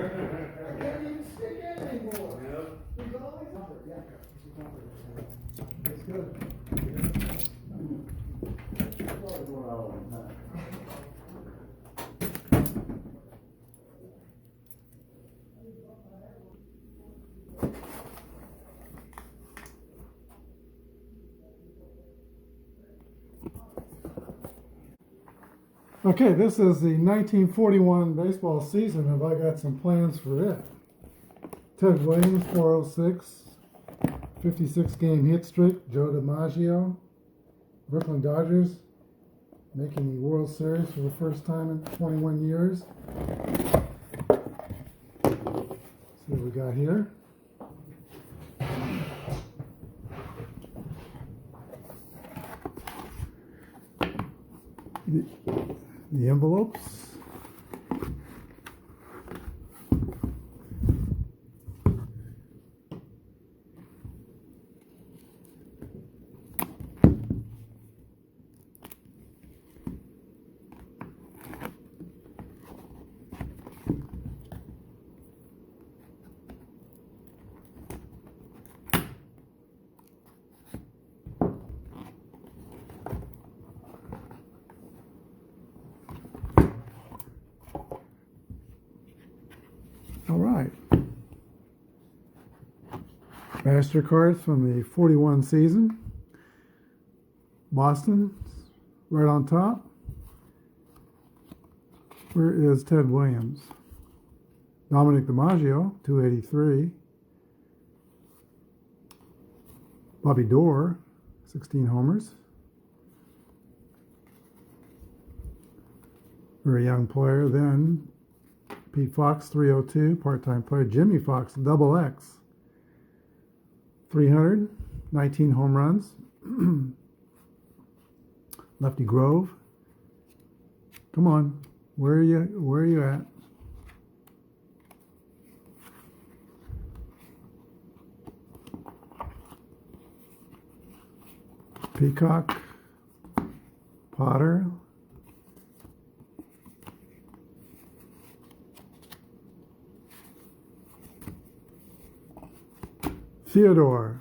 can't even stick in anymore. Yep. He's always under. Yeah. That's good. That's always going out all the time. Okay, this is the 1941 baseball season. Have I got some plans for it? Ted Williams, 406, 56 game hit streak. Joe DiMaggio, Brooklyn Dodgers, making the World Series for the first time in 21 years. See what we got here. The envelopes. All right. MasterCards from the 41 season. Boston, right on top. Where is Ted Williams? Dominic DiMaggio, 283. Bobby Doerr, 16 homers. Very young player then. Pete Fox, 302, part-time player. Jimmy Fox, double X, 300, 19 home runs. Lefty Grove. Come on, where are you at? Peacock, Potter. Theodore.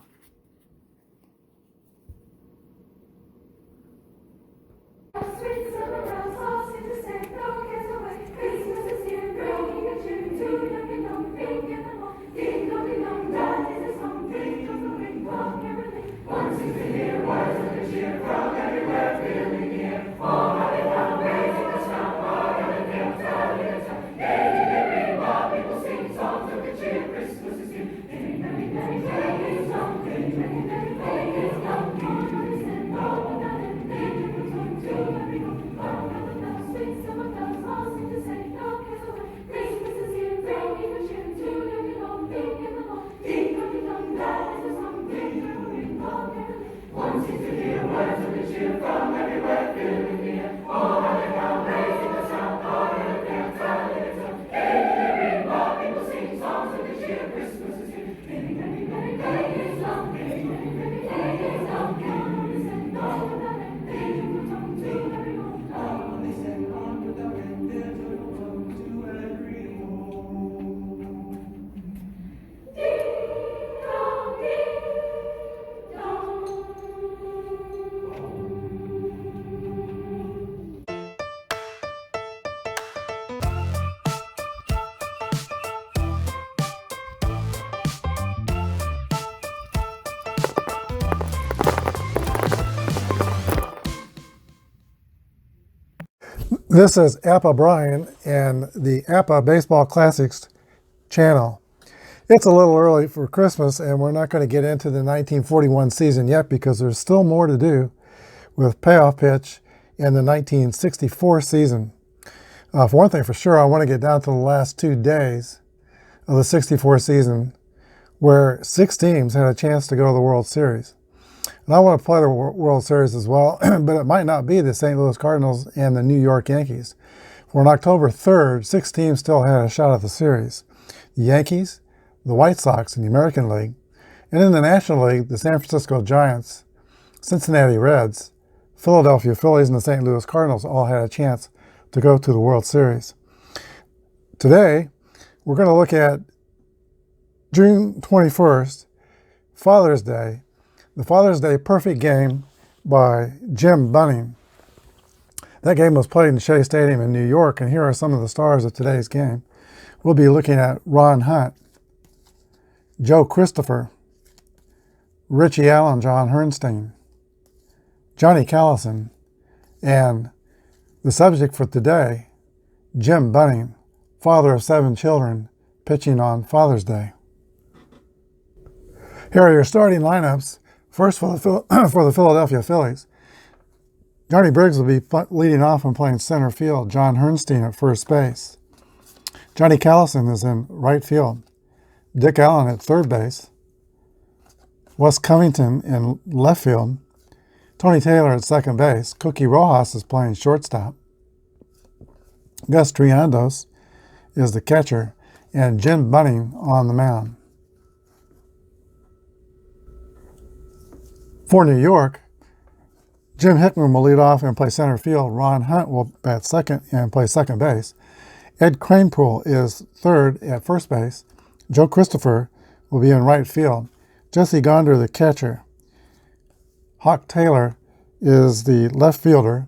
This is Apba Bryan and the Apba Baseball Classics channel. It's a little early for Christmas, and we're not going to get into the 1941 season yet because there's still more to do with Payoff Pitch in the 1964 season. For one thing for sure, I want to get down to the last 2 days of the 64 season where 6 teams had a chance to go to the World Series. And I want to play the World Series as well, but it might not be the St. Louis Cardinals and the New York Yankees. For on October 3rd, 6 teams still had a shot at the series. The Yankees, the White Sox in the American League, and in the National League, the San Francisco Giants, Cincinnati Reds, Philadelphia Phillies, and the St. Louis Cardinals all had a chance to go to the World Series. Today, We're going to look at June 21st, Father's Day, the Father's Day Perfect Game by Jim Bunning. That game was played in Shea Stadium in New York, and here are some of the stars of today's game. We'll be looking at Ron Hunt, Joe Christopher, Richie Allen, John Hernstein, Johnny Callison, and the subject for today, Jim Bunning, father of 7 children, pitching on Father's Day. Here are your starting lineups. First for the Philadelphia Phillies. Johnny Briggs will be leading off and playing center field. John Hernstein at first base. Johnny Callison is in right field. Dick Allen at third base. Wes Covington in left field. Tony Taylor at second base. Cookie Rojas is playing shortstop. Gus Triandos is the catcher. And Jim Bunning on the mound. For New York, Jim Hickman will lead off and play center field. Ron Hunt will bat second and play second base. Ed Kranepool is third at first base. Joe Christopher will be in right field. Jesse Gonder, the catcher. Hawk Taylor is the left fielder.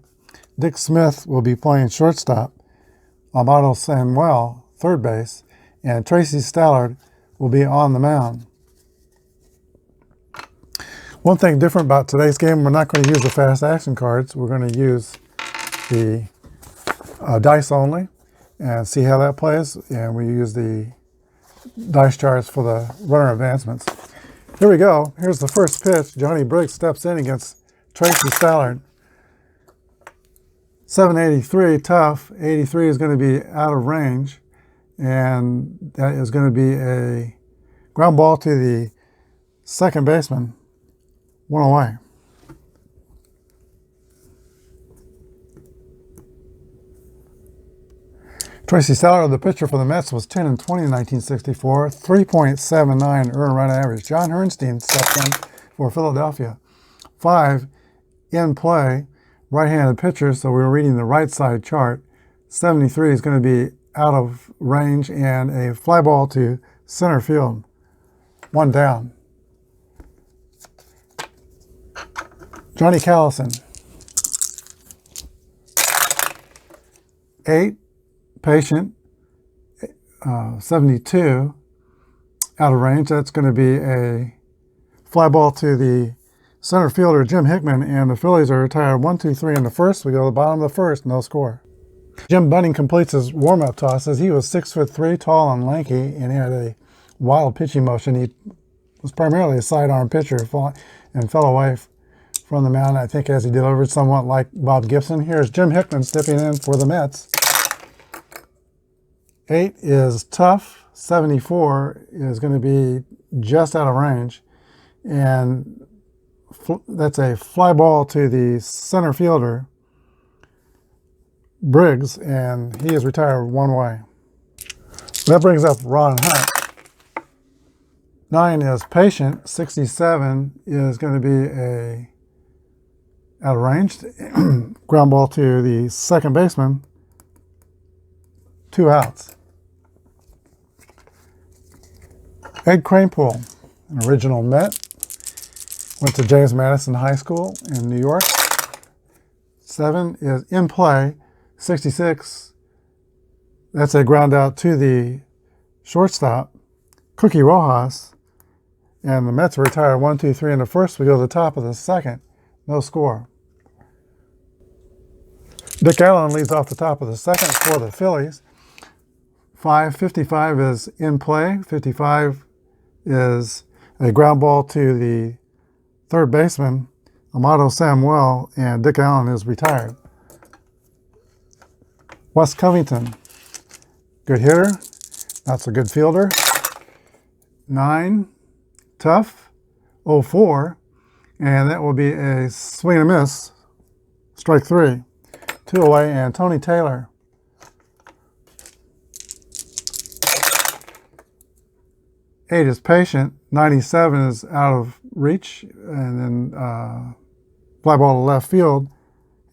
Dick Smith will be playing shortstop. Amado Samuel, third base. And Tracy Stallard will be on the mound. One thing different about today's game, we're not going to use the fast action cards. We're going to use the dice only and see how that plays. And we use the dice charts for the runner advancements. Here we go. Here's the first pitch. Johnny Briggs steps in against Tracy Stallard. 783, tough. 83 is going to be out of range. And that is going to be a ground ball to the second baseman. 1 away. Tracy Stallard, the pitcher for the Mets, was 10 and 20 in 1964, 3.79 earned run average. John Hernstein stepped in for Philadelphia. 5 in play, right-handed pitcher, so we were reading the right side chart. 73 is going to be out of range and a fly ball to center field. 1 down. Johnny Callison. 8, patient, 72, out of range. That's going to be a fly ball to the center fielder, Jim Hickman, and the Phillies are retired 1, 2, 3 in the first. We go to the bottom of the first, no score. Jim Bunning completes his warm-up tosses. He was 6'3", tall and lanky, and he had a wild pitching motion. He was primarily a sidearm pitcher and fell away from the mound, I think, as he delivered, somewhat like Bob Gibson. Here's Jim Hickman stepping in for the Mets. 8 is tough. 74 is going to be just out of range. And that's a fly ball to the center fielder, Briggs, and he is retired 1 away. That brings up Ron Hunt. 9 is patient. 67 is going to be a out of range. Ground ball to the second baseman. 2 outs. Ed Kranepool, an original Met. Went to James Madison High School in New York. 7 is in play. 66, that's a ground out to the shortstop, Cookie Rojas. And the Mets retired 1, 2, 3 in the first. We go to the top of the second. No score. Dick Allen leads off the top of the second for the Phillies. 55 is in play. 55 is a ground ball to the third baseman, Amado Samuel, and Dick Allen is retired. Wes Covington, good hitter, not so good fielder. 9, tough. 04, and that will be a swing and a miss. Strike 3. 2 away, and Tony Taylor. 8 is patient. 97 is out of reach, and then fly ball to left field.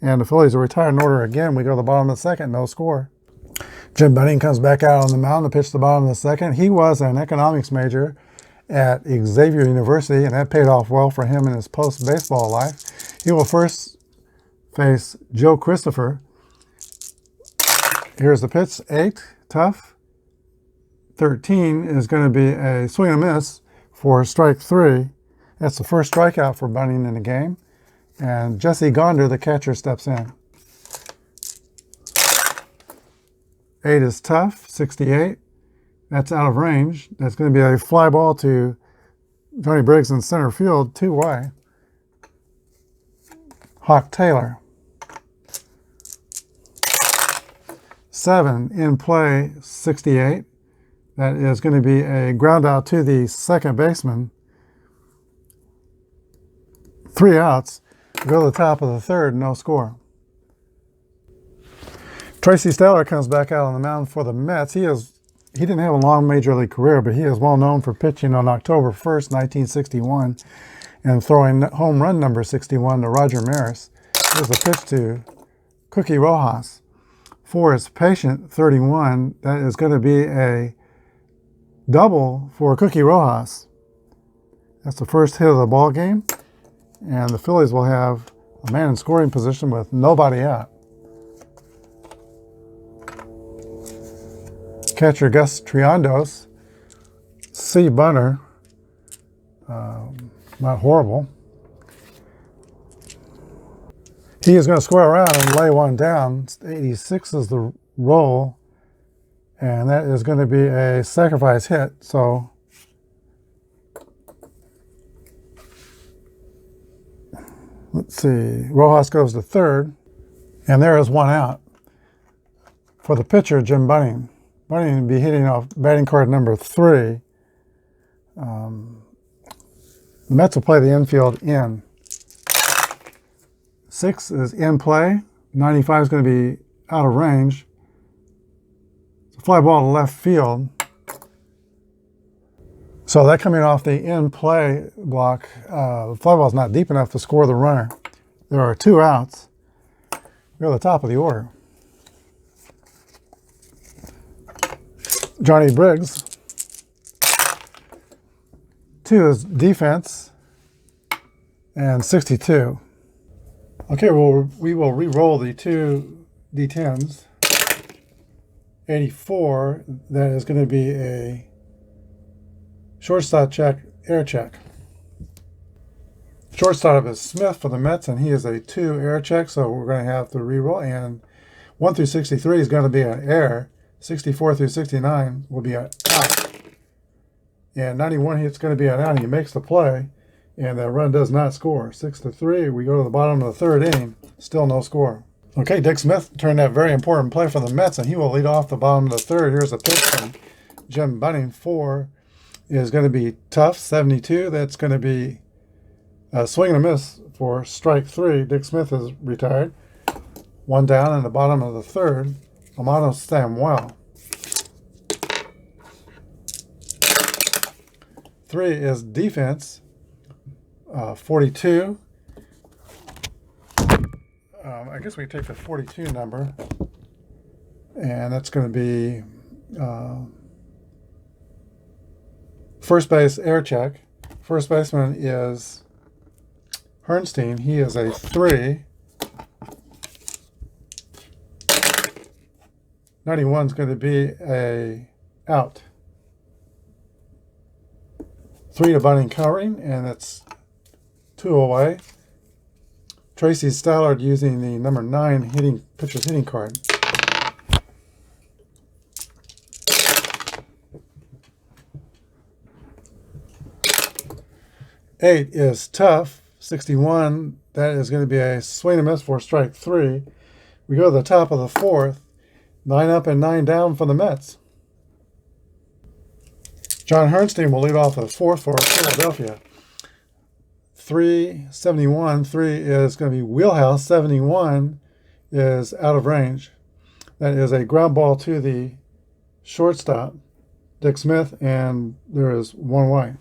And the Phillies are retired in order again. We go to the bottom of the second, no score. Jim Bunning comes back out on the mound to pitch the bottom of the second. He was an economics major at Xavier University, and that paid off well for him in his post-baseball life. He will first face Joe Christopher. Here's the pitch, 8, tough. 13 is going to be a swing and a miss for strike 3. That's the first strikeout for Bunning in the game. And Jesse Gonder, the catcher, steps in. 8 is tough, 68. That's out of range. That's going to be a fly ball to Johnny Briggs in center field, 2-way. Hawk Taylor. 7 in play, 68. That is going to be a ground out to the second baseman. 3 outs. Go to the top of the third, no score. Tracy Steller comes back out on the mound for the Mets. He didn't have a long major league career, but he is well known for pitching on October 1st, 1961, and throwing home run number 61 to Roger Maris. Here's a pitch to Cookie Rojas. 4 is patient, 31. That is going to be a double for Cookie Rojas. That's the first hit of the ball game, and the Phillies will have a man in scoring position with nobody out. Catcher Gus Triandos, C bunter, not horrible. He is going to square around and lay one down. 86 is the roll, and that is going to be a sacrifice hit. So let's see, Rojas goes to third, and there is 1 out. For the pitcher, Jim Bunning. Bunning will be hitting off batting card number 3. The Mets will play the infield in. 6 is in play. 95 is going to be out of range. It's a fly ball to left field. So that coming off the in play block, the fly ball is not deep enough to score the runner. There are 2 outs. We're at the top of the order. Johnny Briggs. 2 is defense, and 62. Okay, well, we will re-roll the 2 D10s. 84, that is going to be a shortstop check, air check. Shortstop is Smith for the Mets, and he is a 2 air check, so we're going to have to re-roll. And 1 through 63 is going to be an air. 64 through 69 will be an out. And 91, it's going to be an out. He makes the play, and the run does not score. 6-3, we go to the bottom of the third inning, still no score. Okay, Dick Smith turned that very important play for the Mets, and he will lead off the bottom of the third. Here's a pitch from Jim Bunning. 4 is going to be tough, 72. That's going to be a swing and a miss for strike 3. Dick Smith is retired. 1 down in the bottom of the third. Amano Samuel. 3 is defense. 42. I guess we take the 42 number, and that's going to be first base air check. First baseman is Herrnstein. He is a 3. 91 is going to be a out. 3 to Bunning covering, and it's 2 away. Tracy Stallard using the number 9 pitcher's hitting card. Eight is tough, 61. That is going to be a swing and miss for strike 3. We go to the top of the fourth. 9 up and 9 down for the Mets. John Herrnstein will lead off the fourth for Philadelphia. 371. 3 is going to be wheelhouse. 71 is out of range. That is a ground ball to the shortstop, Dick Smith, and there is 1 away.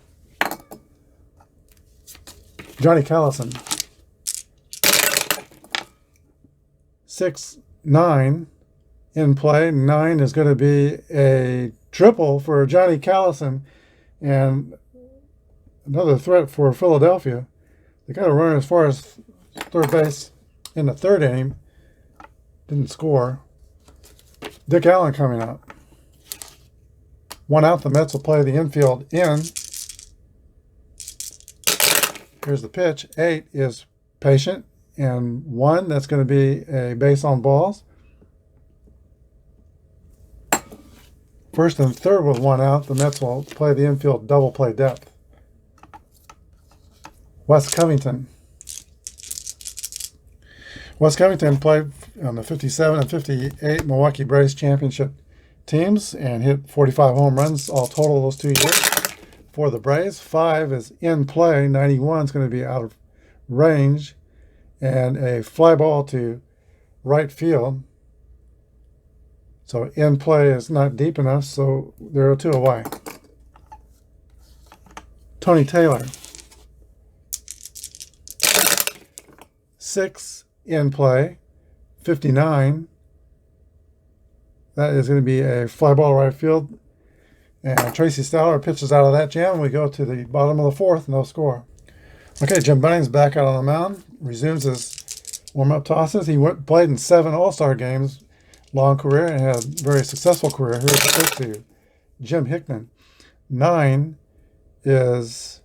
Johnny Callison. 6-9. in play. 9 is going to be a triple for Johnny Callison and another threat for Philadelphia. They got a runner as far as third base in the third inning. Didn't score. Dick Allen coming up. 1 out. The Mets will play the infield in. Here's the pitch. 8 is patient. And 1, that's going to be a base on balls. First and third with 1 out. The Mets will play the infield double play depth. Wes Covington. Wes Covington played on the 57 and 58 Milwaukee Braves championship teams and hit 45 home runs all total those 2 years for the Braves. 5 is in play. 91 is going to be out of range. And a fly ball to right field. So in play is not deep enough, so there are 2 away. Tony Taylor. 6 in play. 59. That is going to be a fly ball right field. And Tracy Stowler pitches out of that jam. We go to the bottom of the 4th, no score. Okay, Jim Bunning's back out on the mound. Resumes his warm-up tosses. He played in 7 All-Star games, long career, and had a very successful career. Here's the first 2. Jim Hickman. 9 is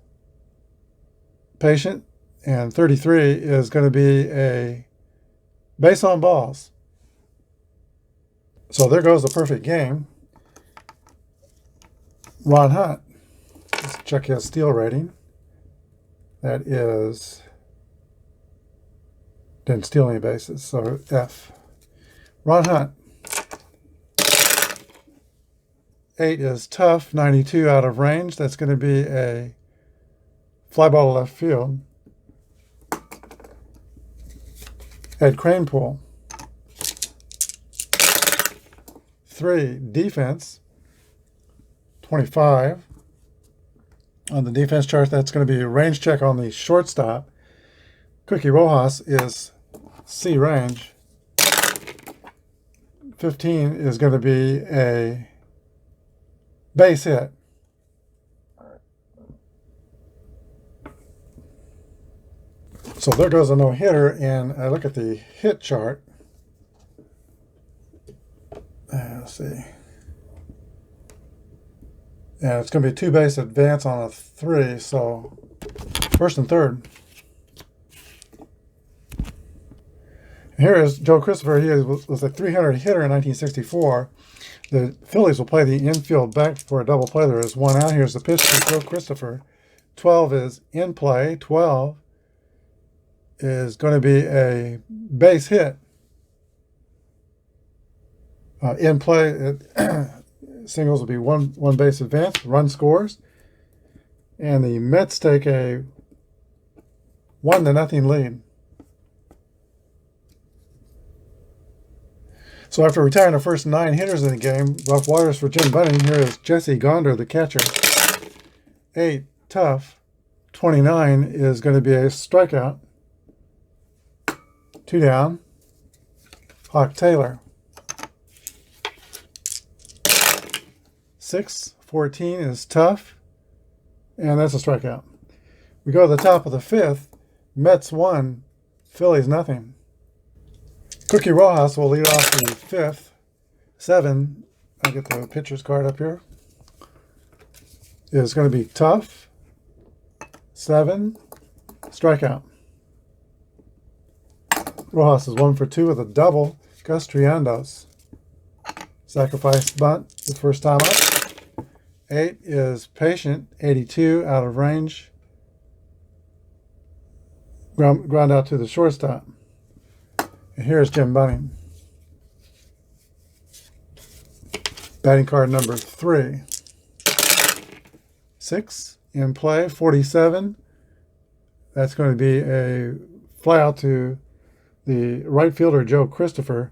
patient, and 33 is going to be a base on balls. So there goes the perfect game. Ron Hunt. Let's check his steal rating. That is, didn't steal any bases, so F. Ron Hunt. 8 is tough, 92 out of range. That's going to be a fly ball to left field. Ed Kranepool. 3, defense. 25. On the defense chart, that's going to be a range check on the shortstop. Cookie Rojas is C range. 15 is going to be a base hit. So there goes a no-hitter, and I look at the hit chart. Let's see. And it's going to be 2 base advance on a 3, so first and third. Here is Joe Christopher. He was a 300 hitter in 1964. The Phillies will play the infield back for a double play. There is 1 out. Here's the pitch to Joe Christopher. 12 is in play. 12 is going to be a base hit. In play, singles will be one base advance, run scores, and the Mets take a 1-0 lead. So after retiring the first 9 hitters in the game, rough waters for Jim Bunning. Here is Jesse Gonder, the catcher. 8, tough. 29 is going to be a strikeout. 2 down. Hawk Taylor. 6, 14 is tough, and that's a strikeout. We go to the top of the 5th. Mets 1, Phillies nothing. Cookie Rojas will lead off the 5th. 7, I'll get the pitcher's card up here, is going to be tough. 7, strikeout. Rojas is 1 for 2 with a double. Gus Triandos. Sacrifice bunt the first time up. 8 is patient, 82 out of range. Ground out to the shortstop. And here's Jim Bunning. Batting card number 3. 6 in play, 47. That's going to be a fly out to the right fielder, Joe Christopher.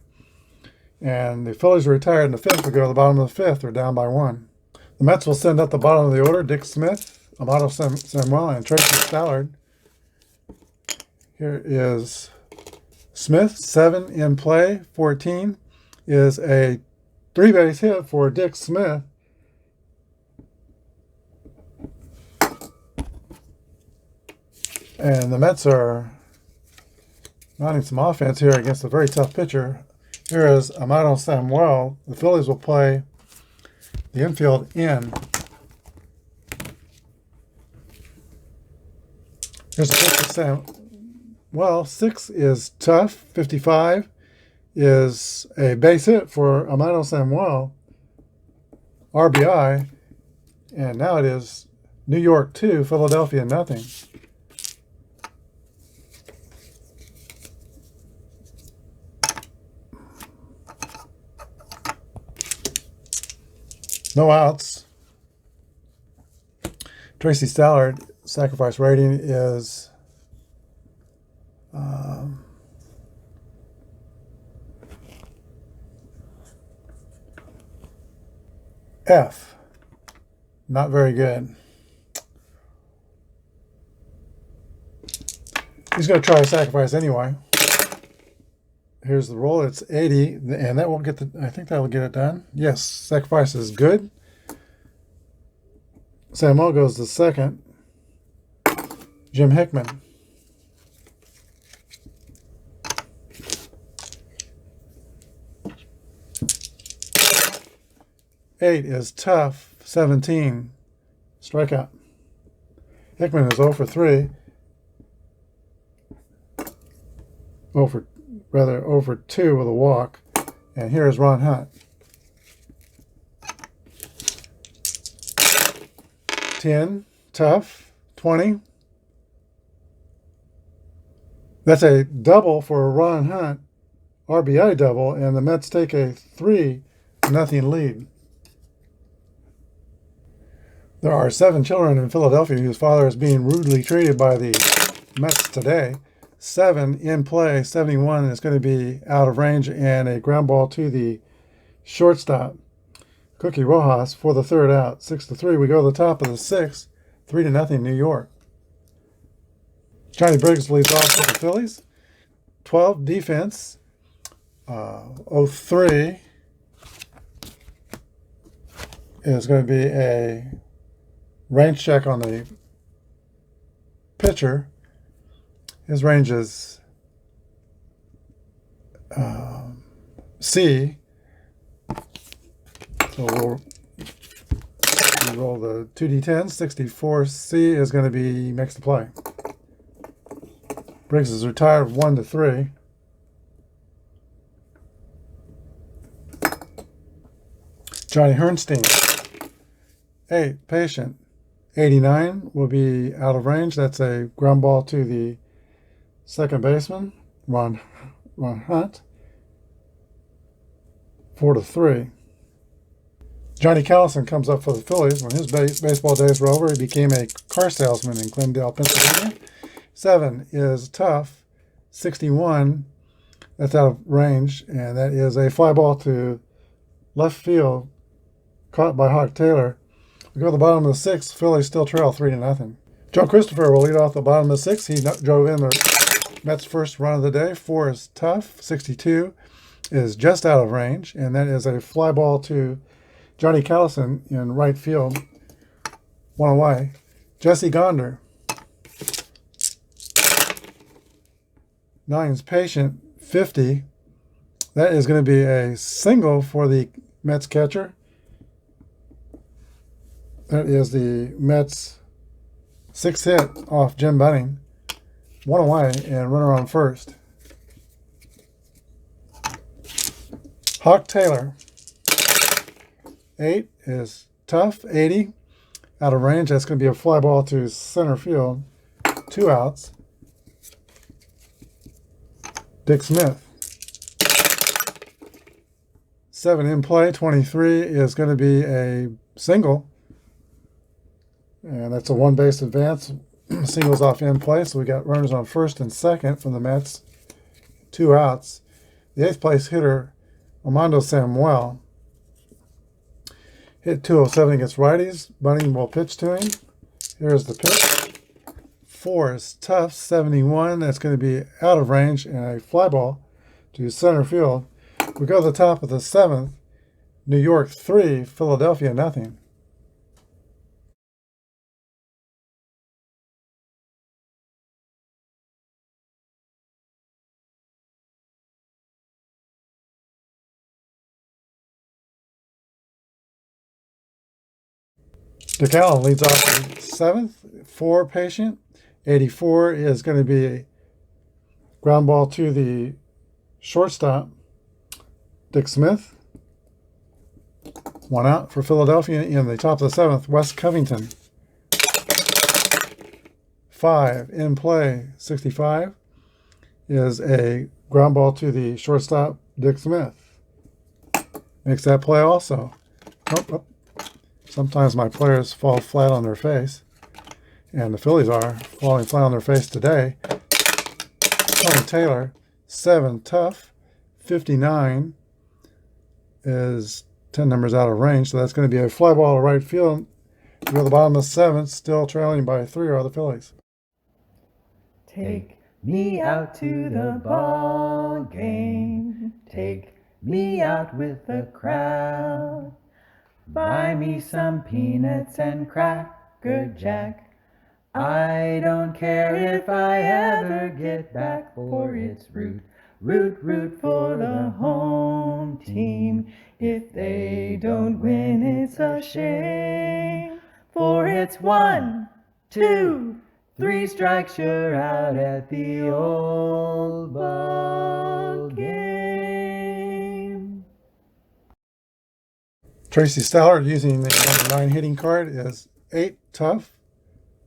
And the Phillies are retired in the 5th. We go to the bottom of the 5th. They're down by 1. The Mets will send up the bottom of the order. Dick Smith, Amato Samuel, and Tracy Stallard. Here is Smith, 7 in play, 14. is a 3-base hit for Dick Smith. And the Mets are mounting some offense here against a very tough pitcher. Here is Amado Samuel. The Phillies will play the infield in. Here's the pitch for Samuel. 6 is tough. 55 is a base hit for Amado Samuel. RBI. And now it is New York 2, Philadelphia nothing. No outs. Tracy Stallard, sacrifice rating is F. Not very good. He's going to try a sacrifice anyway. Here's the roll. It's 80, and that won't get the. I think that will get it done. Yes, sacrifice is good. Samuel goes to second. Jim Hickman. Eight is tough. 17. Strikeout. Hickman is 0 for 3. 0 for 2 with a walk. And here is Ron Hunt. 10, tough. 20. That's a double for Ron Hunt. RBI double, and the Mets take a 3-0 lead. There are 7 children in Philadelphia whose father is being rudely treated by the Mets today. 7 in play, 71 is going to be out of range, and a ground ball to the shortstop, Cookie Rojas, for the third out. 6-3, we go to the top of the 6th, 3-0 New York. Johnny Briggs leads off for the Phillies. 12 defense, 0-3 is going to be a range check on the pitcher. His range is C. So we'll roll the 2d10. 64C is going to be makes the play. Briggs is retired 1-3. Johnny Hernstein. 8, patient. 89 will be out of range. That's a ground ball to the second baseman, Ron Hunt. 4-3. Johnny Callison comes up for the Phillies. When his baseball days were over, he became a car salesman in Glendale, Pennsylvania. 7 is tough. 61, that's out of range, and that is a fly ball to left field, caught by Hawk Taylor. We go to the bottom of the 6th. Phillies still trail 3-0. Joe Christopher will lead off the bottom of the 6th. He drove in the Mets' first run of the day. 4 is tough. 62 is just out of range, and that is a fly ball to Johnny Callison in right field. 1 away. Jesse Gonder. 9's patient. 50. That is going to be a single for the Mets catcher. That is the Mets' 6th hit off Jim Bunning. 1 away and runner on first. Hawk Taylor. 8 is tough. 80 out of range. That's going to be a fly ball to center field. 2 outs. Dick Smith. 7 in play. 23 is going to be a single. And that's a 1-base advance. Singles off in play. So we got runners on first and second from the Mets. 2 outs. The 8th place hitter, Armando Samuel, hit 207 against righties. Bunning will pitch to him. Here's the pitch. 4 is tough. 71. That's going to be out of range and a fly ball to center field. We go to the top of the 7th. New York 3, Philadelphia nothing. DeCallan leads off the 7th, 4 patient. 84 is going to be a ground ball to the shortstop, Dick Smith. 1 out for Philadelphia in the top of the 7th, Wes Covington. 5 in play, 65 is a ground ball to the shortstop, Dick Smith. Makes that play also. Oh. Sometimes my players fall flat on their face, and the Phillies are falling flat on their face today. Tony Taylor, 7 tough, 59 is 10 numbers out of range, so that's going to be a fly ball to right field. We go to the bottom of the 7th, still trailing by 3 are the Phillies. Take me out to the ball game. Take me out with the crowd. Buy me some peanuts and Cracker Jack. I don't care if I ever get back, for it's root, root, root for the home team. If they don't win, it's a shame, for it's 1, 2, 3 strikes, you're out at the old ball game. Tracy Steller, using the number 9 hitting card, is 8 tough.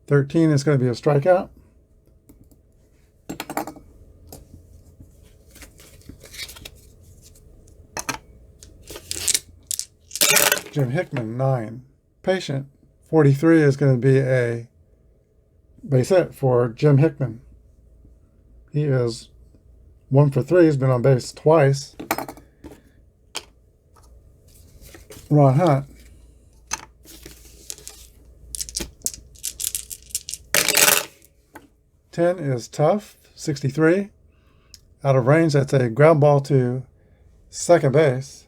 13 is going to be a strikeout. Jim Hickman, 9 patient. 43 is going to be a base hit for Jim Hickman. He is 1 for 3. He's been on base twice. Ron Hunt, 10 is tough. 63 out of range. That's a ground ball to second base.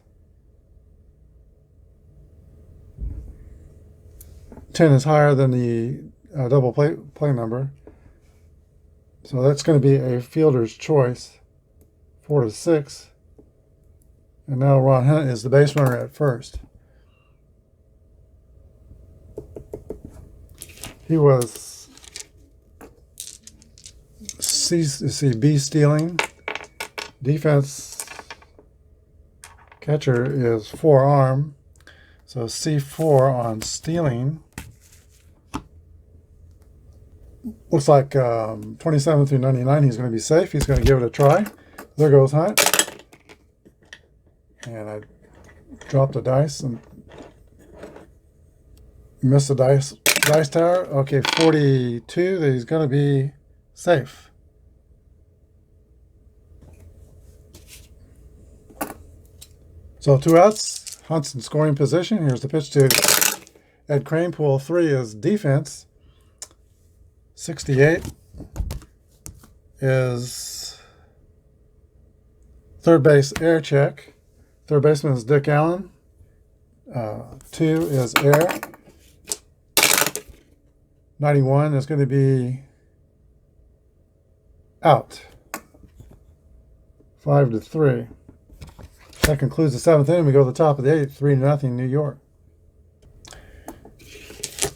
10 is higher than the double play number, so that's going to be a fielder's choice. 4 to 6, and now Ron Hunt is the base runner at first. He was B stealing. Defense catcher is forearm, so C4 on stealing. Looks like 27 through 99, he's going to be safe. He's going to give it a try. There goes Hunt. And I dropped the dice and missed the dice tower. Okay, 42, that he's going to be safe. So 2 outs. Hunt's in scoring position. Here's the pitch to Ed Kranepool. 3 is defense. 68 is third base air check. Third baseman is Dick Allen. 2 is air. 91 is going to be out. 5 to 3. That concludes the 7th inning. We go to the top of the 8th, 3-0 New York.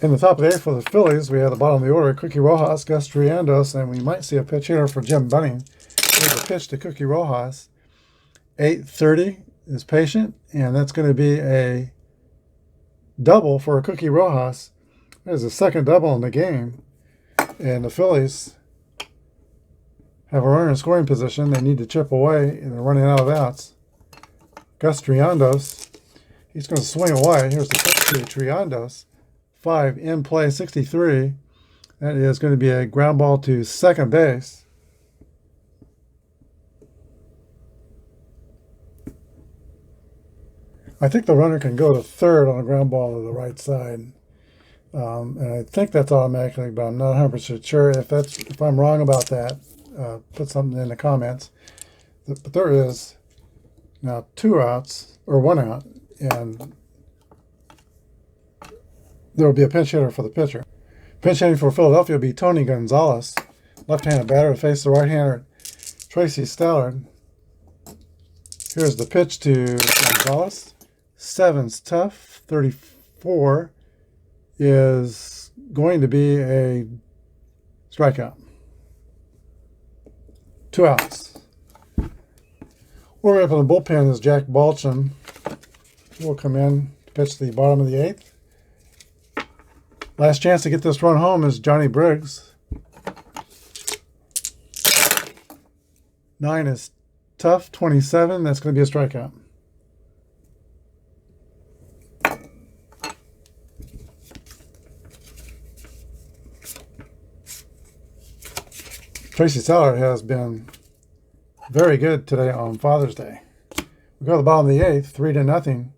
In the top of the 8th for the Phillies, we have the bottom of the order, Cookie Rojas, Gus Triandos, and we might see a pitch hitter for Jim Bunning. Here's a pitch to Cookie Rojas. 8:30 is patient, and that's going to be a double for Cookie Rojas. There's a second double in the game, and the Phillies have a runner in scoring position. They need to chip away, and they're running out of outs. Gus Triandos, he's going to swing away. Here's the pitch to Triandos. 5 in play, 63. That is going to be a ground ball to second base. I think the runner can go to third on a ground ball to the right side. And I think that's automatically, but I'm not 100% sure. If I'm wrong about that, put something in the comments. But there is Now 2 outs, or 1 out, and there will be a pinch hitter for the pitcher. Pinch hitting for Philadelphia will be Tony Gonzalez, left-handed batter to face the right-hander Tracy Stallard. Here's the pitch to Gonzalez. 7's tough. 34 is going to be a strikeout. 2 outs. Warming up in the bullpen is Jack Balchin. Will come in to pitch the bottom of the 8th. Last chance to get this run home is Johnny Briggs. 9 is tough. 27, that's going to be a strikeout. Tracy Stallard has been very good today on Father's Day. We go to the bottom of the 8th, 3-0,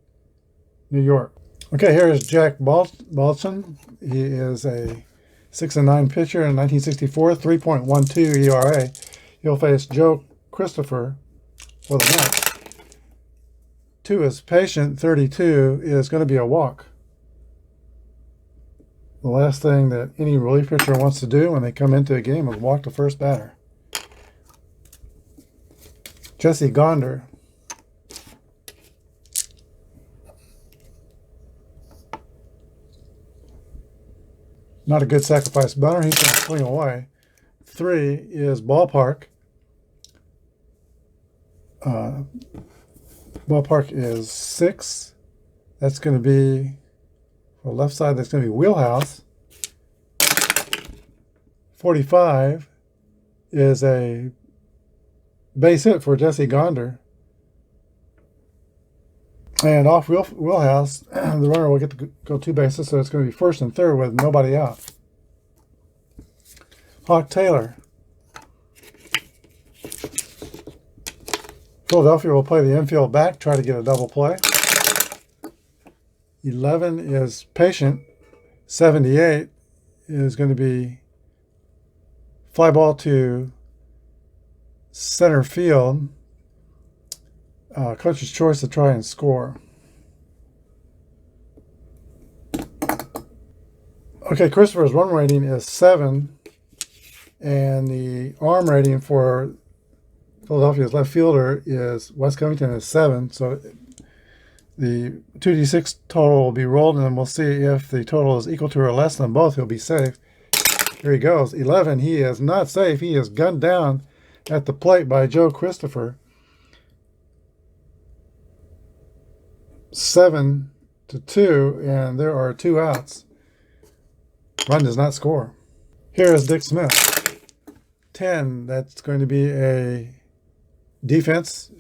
New York. Okay, here is Jack Balchin. He is a 6-9 pitcher in 1964, 3.12 ERA. He'll face Joe Christopher for the Mets. 2 is patient. 32 is going to be a walk. The last thing that any relief pitcher wants to do when they come into a game is walk the first batter. Jesse Gonder. Not a good sacrifice bunter. He's going to swing away. 3 is Ballpark. Ballpark is 6. That's going to be, for the left side, that's going to be Wheelhouse. 45 is a base hit for Jesse Gonder. And off Wheelhouse, the runner will get to go 2 bases, so it's going to be first and third with nobody out. Hawk Taylor. Philadelphia will play the infield back, try to get a double play. 11 is patient. 78 is going to be fly ball to center field. Coach's choice to try and score. Okay, Christopher's run rating is 7, and the arm rating for Philadelphia's left fielder is Wes Covington is 7. So the 2d6 total will be rolled, and then we'll see if the total is equal to or less than both. He'll be safe. Here he goes. 11. He is not safe. He is gunned down at the plate by Joe Christopher. 7-2, and there are 2 outs. Run does not score. Here is Dick Smith. 10, that's going to be a defense.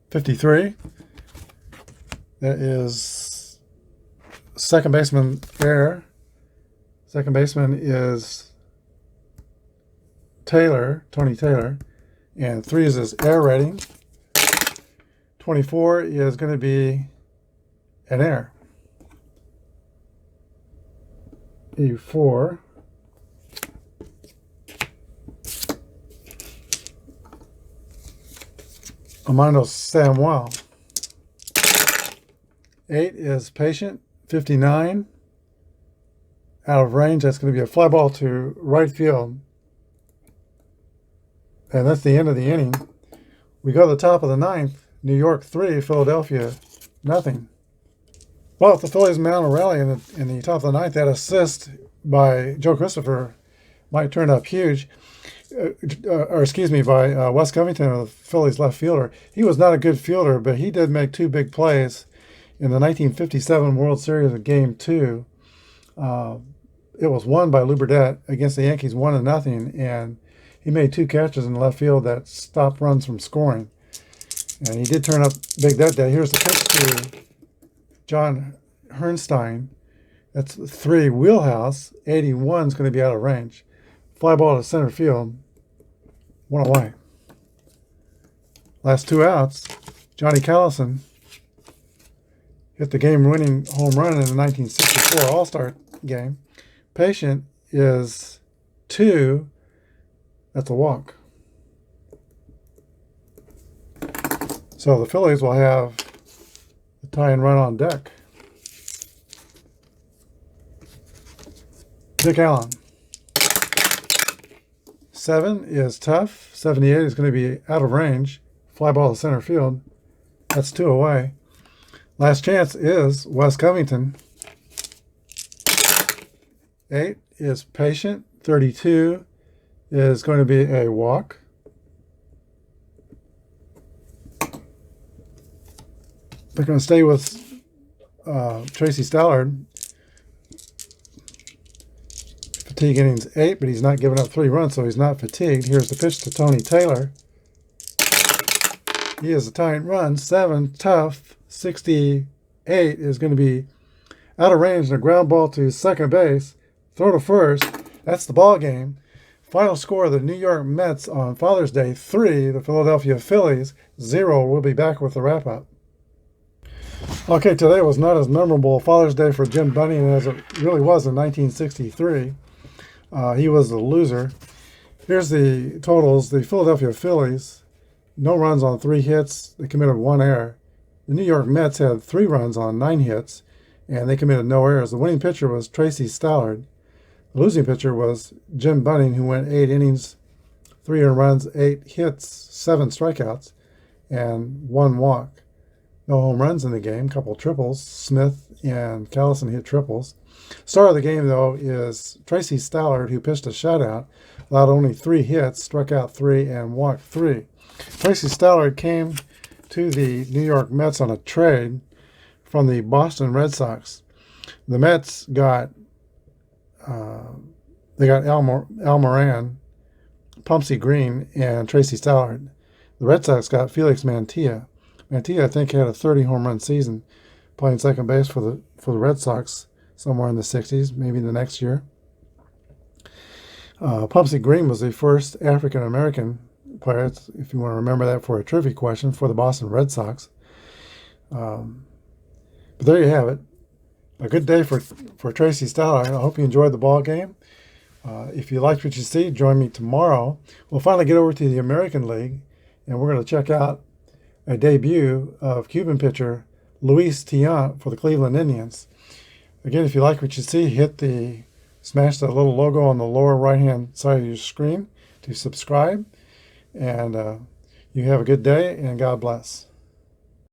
53. That is second baseman error. Second baseman is Taylor, Tony Taylor. And 3 is his error rating. 24 is going to be an error. 84. Armando Samuel. 8 is patient. 59. Out of range, that's going to be a fly ball to right field. And that's the end of the inning. We go to the top of the 9th. New York 3, Philadelphia nothing. Well, if the Phillies mount a rally in the top of the 9th, that assist by Joe Christopher might turn up huge. By Wes Covington, the Phillies left fielder. He was not a good fielder, but he did make 2 big plays in the 1957 World Series of Game 2. It was won by Lou Burdett against the Yankees 1-0, and he made 2 catches in the left field that stopped runs from scoring. And he did turn up big that day. Here's the pitch to John Hernstein. That's 3 Wheelhouse. 81 is going to be out of range. Fly ball to center field. 1 away. Last 2 outs. Johnny Callison hit the game-winning home run in the 1964 All-Star game. Patient is 2. That's a walk. So the Phillies will have the tie and run on deck. Dick Allen. 7 is tough. 78 is going to be out of range. Fly ball to center field. That's 2 away. Last chance is Wes Covington. 8 is patient. 32 is going to be a walk. They're going to stay with Tracy Stallard. Fatigue innings 8, but he's not giving up 3 runs, so he's not fatigued. Here's the pitch to Tony Taylor. He has a tying run. 7, tough. 68 is going to be out of range and a ground ball to second base. Throw to first. That's the ball game. Final score of the New York Mets on Father's Day 3, the Philadelphia Phillies 0. We'll be back with the wrap-up. Okay, today was not as memorable a Father's Day for Jim Bunning as it really was in 1963. He was the loser. Here's the totals. The Philadelphia Phillies, no runs on 3 hits. They committed 1 error. The New York Mets had 3 runs on 9 hits, and they committed no errors. The winning pitcher was Tracy Stallard. The losing pitcher was Jim Bunning, who went 8 innings, 3 earned runs, 8 hits, 7 strikeouts, and 1 walk. No home runs in the game, a couple triples. Smith and Callison hit triples. Star of the game, though, is Tracy Stallard, who pitched a shutout, allowed only 3 hits, struck out 3, and walked 3. Tracy Stallard came to the New York Mets on a trade from the Boston Red Sox. The Mets got Al Moran, Pumpsy Green, and Tracy Stallard. The Red Sox got Felix Mantilla. Mantilla, I think, had a 30 home run season playing second base for the Red Sox somewhere in the 60s, maybe the next year. Pumpsy Green was the first African-American player, if you want to remember that for a trivia question, for the Boston Red Sox. But there you have it. A good day for Tracy Stallard. I hope you enjoyed the ball game. If you liked what you see, join me tomorrow. We'll finally get over to the American League, and we're going to check out a debut of Cuban pitcher Luis Tiant for the Cleveland Indians. Again, if you like what you see, smash that little logo on the lower right-hand side of your screen to subscribe. And you have a good day, and God bless.